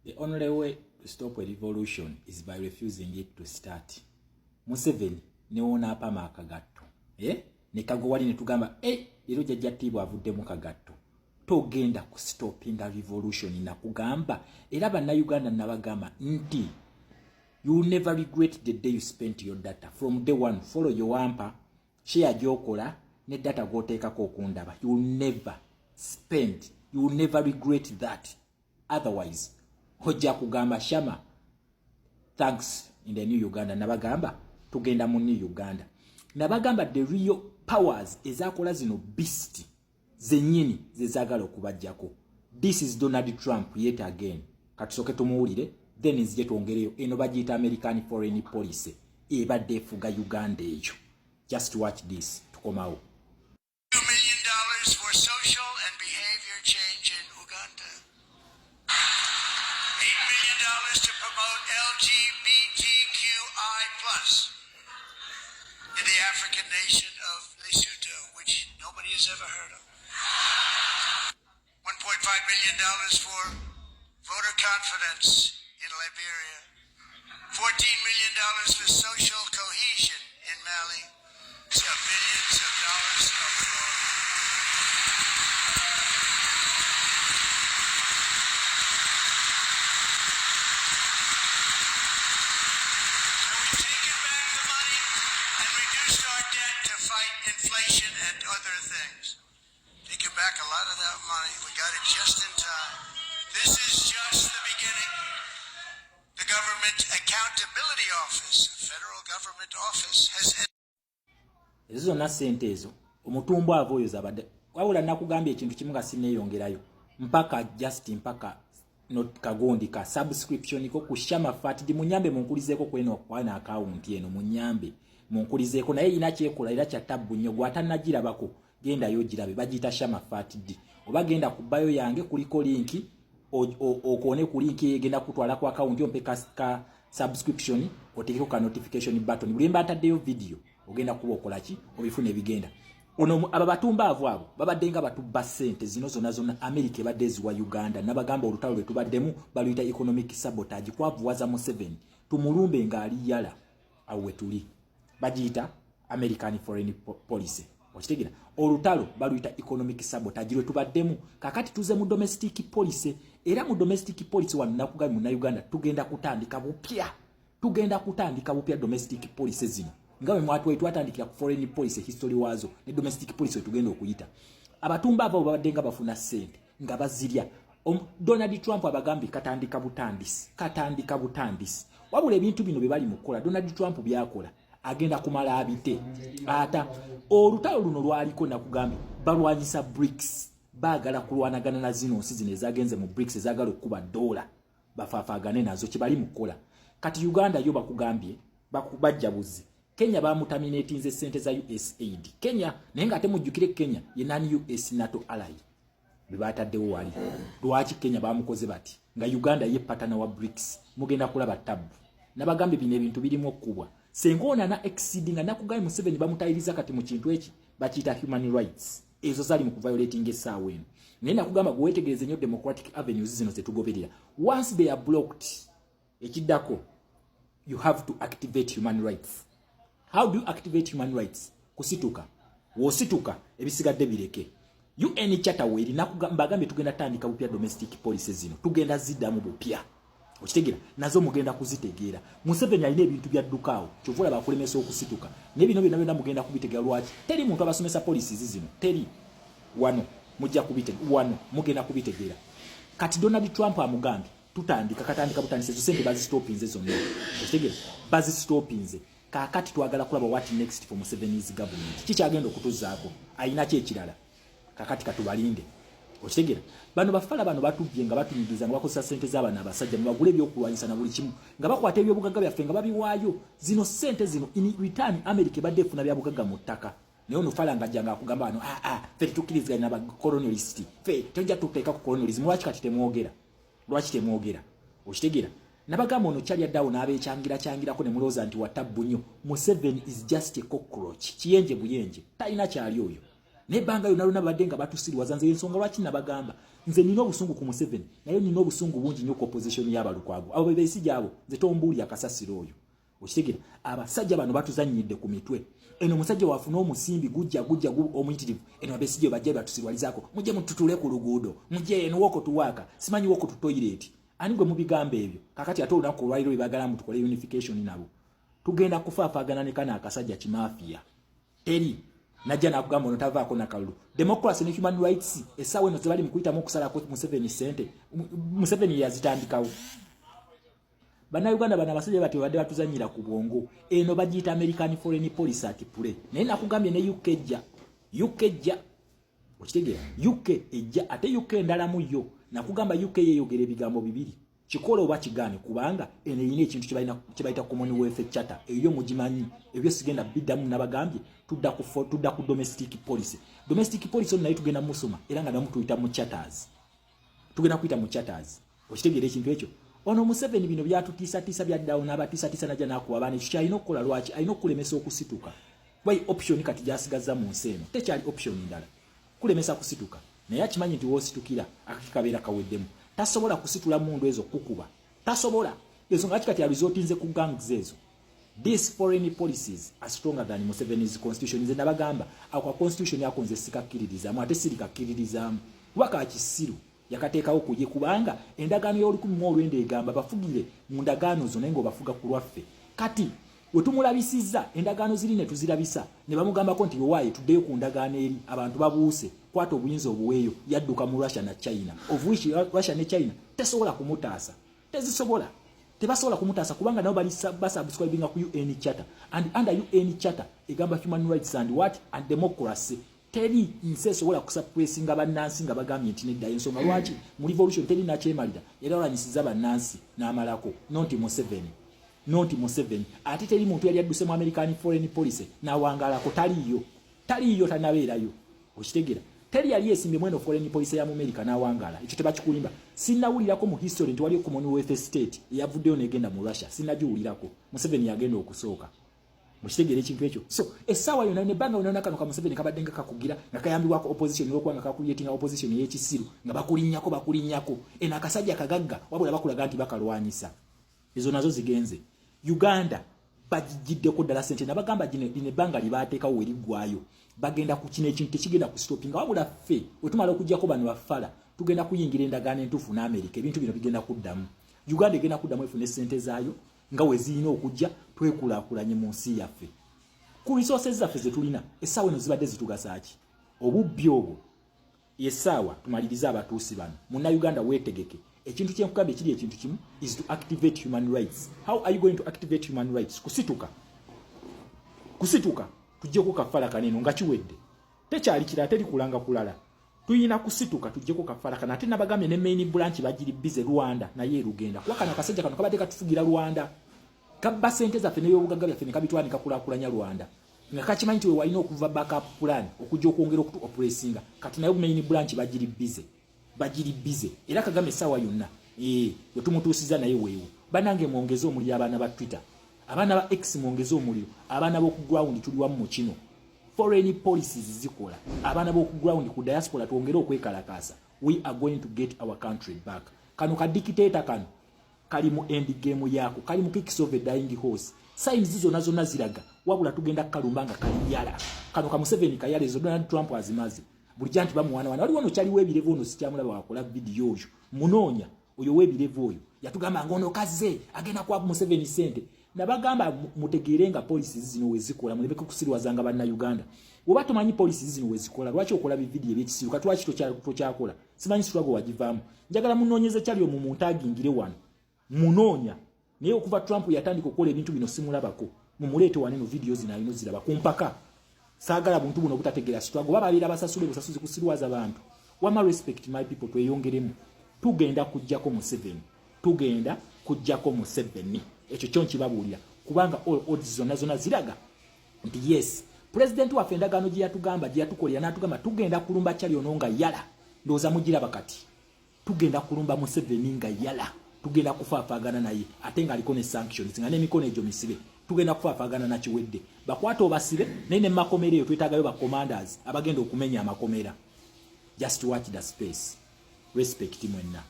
The only way to stop a revolution is by refusing it to start. Museveni neona apama akagatto. Ne kagowali ne tugamba lero jajjatibwa avudde mu kagatto. Togenda ku stopping a revolution na kugamba era bannayuganda nabagamba nti you will never regret the day you spent your data. From day one, follow your wampa, share jokola, ne data goteekako okundaba. You will never spend, you will never regret that. Otherwise, hojja kugamba Shama, thanks in the New Uganda. Nabagamba, tugenda mu New Uganda. Nabagamba the real powers ezakola zino beast, zenyini zezagala okubajjako. This is Donald Trump yet again. Katusoke tumuwulire. Then nzije twongereyo eno bagiyita American foreign policy ebadde efuga Uganda eyo. Just watch this tukomawo. $2 million for social and behavior change in Uganda. $8 million to promote LGBTQI+ in the African nation of Lesotho, which nobody has ever heard of. $1.5 million for voter confidence in Liberia, $14 million for social cohesion in Mali, so billions of dollars of fraud. So we've taken back the money and reduced our debt to fight inflation and other things. Taken back a lot of that money. We got it just in time. This is just the beginning. The Government Accountability Office, federal government office, has... Ezo zonna ssente ezo omutumbu avo oyo zabadde wabula nakugambye ekintu kimu nga sinneeyongerayo mpaka not kagondi ka subscription ko ku Shama Fat munyambe munkulizeeko kweno kwana account eno munyambe munkulizeeko naye ina kyekola era kya tabbu nnyo gwatannagirabako genda yo girabe bagiyita Shama Fat oba genda ku bio yange kuliko linki okone ku linki egenda kutwala ku account yo mpeka ka subscription otekeko ka notification button buli mba ataddeyo video ogenda kuba okolaki obifune bigenda ono aba batumba avo babaddenga batubba ssente zino zonna America ebadde eziwa Uganda nabagamba olutalo lwe tubaddemu baluyita economic sabotage kwavuwaza Museveni tumulumbe ngaali yala awe tuli bagiyita American foreign policy okitegera olutalo baluyita economic sabotage lwe tubaddemu kakati tuze mu domestic policy era mu domestic policy wanakugali mu Uganda tugenda kutandika bupya domestic policy zino ngawe mwatu wetu atandikira ku foreign policy history wazo ne domestic policy tugenda okuyita abatumba abo babaddenga bafuna ssente nga bazirya Donald Trump abagambi katandika butandisi wabula ebintu bino bebali mukola Donald Trump byakola agenda kumala abite ata olutalo luno lwaliko nakugambi balwanyisa BRICS bagala kulwanagana na zino nsi zino ezagenze mu BRICS ezagala okuba dola bafaafagane nazo kibali mukola kati Uganda yo bakugambye bakubajjabuzi Kenya bamutaminatinze sente za USAID Kenya naye nga temujjukire Kenya ye nani US NATO ally bibataddewo wali lwaki Kenya bamukoze bati nga Uganda ye patana wa BRICS mugenda kulaba tabu nabagambe bino ebintu birimu okubwa sengona na exceeding na kugaye Museveni bamutayiriza kati mu kintu eki bakita human rights ezo zali mu violating esawe naye nakugamba gwetegereze nnyo democratic avenues zino zetugoberera once they are blocked ekiddako you have to activate human rights. How do you activate human rights? Kusituka. Wosituka ebisigadde bireke. UN charter weri nakugambagambe tugenda tandika bupya domestic policies zino. Tugenda zidda mu bupya. Okitegera nazo mugenda kuzitegeera. Museveni alina ebintu bya ddukaawo. Kyovula bakulemesa okusituka. Ne bino byonna mugenda kubitegeera lwaki. Teri muntu abasomesa policies zino. Teri wano mujja kubitegeera. Wano mugenda kubitegeera. Kati Donald Trump amugambi katandika butandise zo sente bazistopinze zonna. Okitegera bazistopinze. Kakati twagala kulaba what next for Museveni's government. Kikyagenda okutuzaako. Ayina ki ekirala. Kakati katubalinde. Okitegera. Bano bafala bano batubye nga batunyigiza nga bakozesa sente z'abana abasajja ne bagula ebyokulwanyisa na buli kimu. Nga bakwata ebyobugagga byaffe nga babiwaayo. Zino sente zino in return America ebadde efuna byabugagga mu ttaka. Naye ono fala nga ajjanga akugamba bano ffe tetukkiriziganya n'abakolonialist. Ffe tojja tuteeka ku colonialism. Lwaki kati temwogera? Lwaki temwogera? Okitegera. Nabagamba ono kyali addawo n'abeekyangirako ne mulooza nti watabbu nnyo. Museveni is just a cockroach. Kiyenje buyenje. Talina kyali oyo. Nebbanga yonna babadde nga batusiriwaza nze ensonga lwaki nabagamba nze nina obusungu ku Museveni naye nina obusungu bungi nnyo ku opposition y'abalukwago abo bebesi gyabo nze tombuulya kasasiro oyo okitegera abasajja bano batuzannyidde ku mitwe eno omusajja wafuna omusimbi gujja omuyitirivu eno abesijje bajja batusirwalizaako mujje mututule ku luguudo mujje eno woko tuwaaka simanyi woko tu toilet ani gwe mubigambo ebyo kakati ate olunaku olwaliro bebagala mutukole unification nabo tugenda kufaafagana ne kana akasajja kimafia eri najja nakugamba ono tavaako nakalulu democracy ne human rights essaawa eno zebali mukuyitamu okusalako Museveni sente Museveni yazitandikawo Bannayuganda bana basajja bati badde batuzannyira ku bwongo eno bagiyita American foreign policy at play naye nakugambye ne UK ejja okitegera UK ejja ate UK endala mu yo nakugamba UK yeyogera ebigambo bibiri kikola oba kigane kubanga eno erina ekintu kyebayita Commonwealth Charter eyo mugimanyi ebyo sigenda biddamu nabagambye tudda ku domestic policy naye tugenda musoma era nga namutuyita mu charters tugenda kuyita mu charters okitegera ekintu ekyo ono Museveni bino byatutiisa byaddawo n'abatiisa najja nakuwa abaana ekyo kyalina okukola lwaki alina okulemesa okusituka bwayi option kati gyasigaza mu nsi eno tekyali option ndala kulemesa kusituka naye akimanyi nti woositukira akakabeera kaweddemu tasobola kusitula mundu ezo kukuba tasobola ezo nga kati alizotinze ku gangs ezo these foreign policies are stronger than Museveni's constitution nze nabagamba akwa constitution yako nze sikakkiririzamu ate sirikakkiririzamu waka kisiru yakateekawo kuje kubanga endagaano y'olukumi olwenda egamba bafugire mu ndagaano zo naye ng'obafuga ku lwaffe kati we tumulabisizza endagaano ziri ne tuzirabisa ne bamugambako nti yowaaye tuddeyo ku ndagaano eri abantu babuuse kwata obuyinza obuweeyo yadduka mu Russia na China of which Russia ne China tesobola kumutaasa tebasobola kumutaasa kubanga nabo bali basubscribinga ku UN Charter and under UN Charter egamba human rights and what and democracy teri nsi esobola kusuppressinga bannansi nga bagambye nti nedda ensonga lwaki mu revolution teri nakyemalira era olanyisiza bannansi n'amalako noti Museveni ate teri muntu yali adduse mu American foreign policy n'awangalako taliyo tanabeerayo okitegera teri yali esimbye mweno foreign policy ya America n'awangala ekyo tebakikulimba sinnawulirako mu history nti waliyo Commonwealth state eyavuddeyo n'egenda mu Russia sinnagiwulirako Museveni yagenda okusooka mukitegere ekintu ekyo so essaawa yonna nebbanga yonna kano ka Museveni kabadde nga kakugira nga kayambibwako opposition olwokuba nga kakuliyetinga opposition ey'ekisiru nga bakulinnyako eno akasajja kagagga wabula bakulaga nti bakalwanyisa ezo nazo zigenze Uganda bagijiddeko ddala sente nabagamba lino ebbanga libaateekawo we liggwayo bagenda ku kino ekintu tekigenda kusitopinga wabula ffe wetumala okuggyako bano bafala tugenda kuyingira endagaano entuufu n'Amerika ebintu bino bigenda kuddamu Uganda egenda kuddamu efune sente zaayo nga we zirina okujja twekulaakulanye mu nsi yaffe ku resources zaffe ze tulina essaawa eno zibadde zitugasaaki obubbi obwo yessaawa tumalirize abatuusi bano munnayuganda weetegeke ekintu kyenkugambye ekiri ekintu kimu is to activate human rights. How are you going to activate human rights? Kusituka tujjeko kafala kaneno nga kiwedde tekyali kira teri kulanga kulala tuyina kusituka tujjeko kafala kana ate nabagambye ne main branch bagiri bize Rwanda naye rugenda kwa kana kasajja kano kabadde katufugira Rwanda kabba sente zaffe n'ebyobugaga byaffe ne kabitwanika kulaakulanya Rwanda nga kakimanyi nti we walina okuva backup plan okujja okwongera okutu operatinga kati naye main branch bagiri bize era Kagame sawa yonna we tumutuusiza naye weewo banange mwongeze omuliro abaana ba Twitter abaana ba X mwongeze omuliro abaana b'oku ground tuli wamu mu kino foreign policies zikola abaana b'oku ground ku diaspora twongere okwekalakaasa we are going to get our country back kano ka dictator kano kali mu end game yako kali mu kicks of a dying horse signs zonna ziraga wabula tugenda kalumbanga kaliyala kano ka Museveni kayale zo Donald Trump azimaze buli janti bamuwana wali wano kyali webirevo ono sikyamulaba wakola video oyo munoonya oyo webirevo oyo yatugamba ngono kaze agenda kwa Museveni sente nabagamba mutegerenga policies zino wezikola mulebeke kusirwazanga banna Uganda oba tumanyi policies zino wezikola lwaki okola video ebyekisiru katwaki tokyakola simanyi struggle wagivamu njagala munoonyeze kyali omuntu agingire wano munoonya naye okuva Trump yatandika okukola ebintu bino simulabako mumuleete waneno video zino ziraba kumpaka saagala buntu buno butategeera struggle babalira basasule busasuzi kusirwaza abantu wama respect my people tweyongeremu tugenda kujjako Museveni ekyo kyo nkibabuulira kubanga all odds zonna ziraga nti yes president waffe endagaano gye yatugamba gye yatukolera n'atugamba tugenda kulumba kyali ono nga yala ndowooza mugiraba kati tugenda kulumba Museveni nga yala tugenda kufaafagana naye ate nga aliko ne sanctions nga n'emikono egyo misibe tugenda kufaafagana na kiwedde bakwata obasibe naye ne makomera eyo twetaagayo ba commanders abagenda okumenya amakomera just watch the space respect mwenna.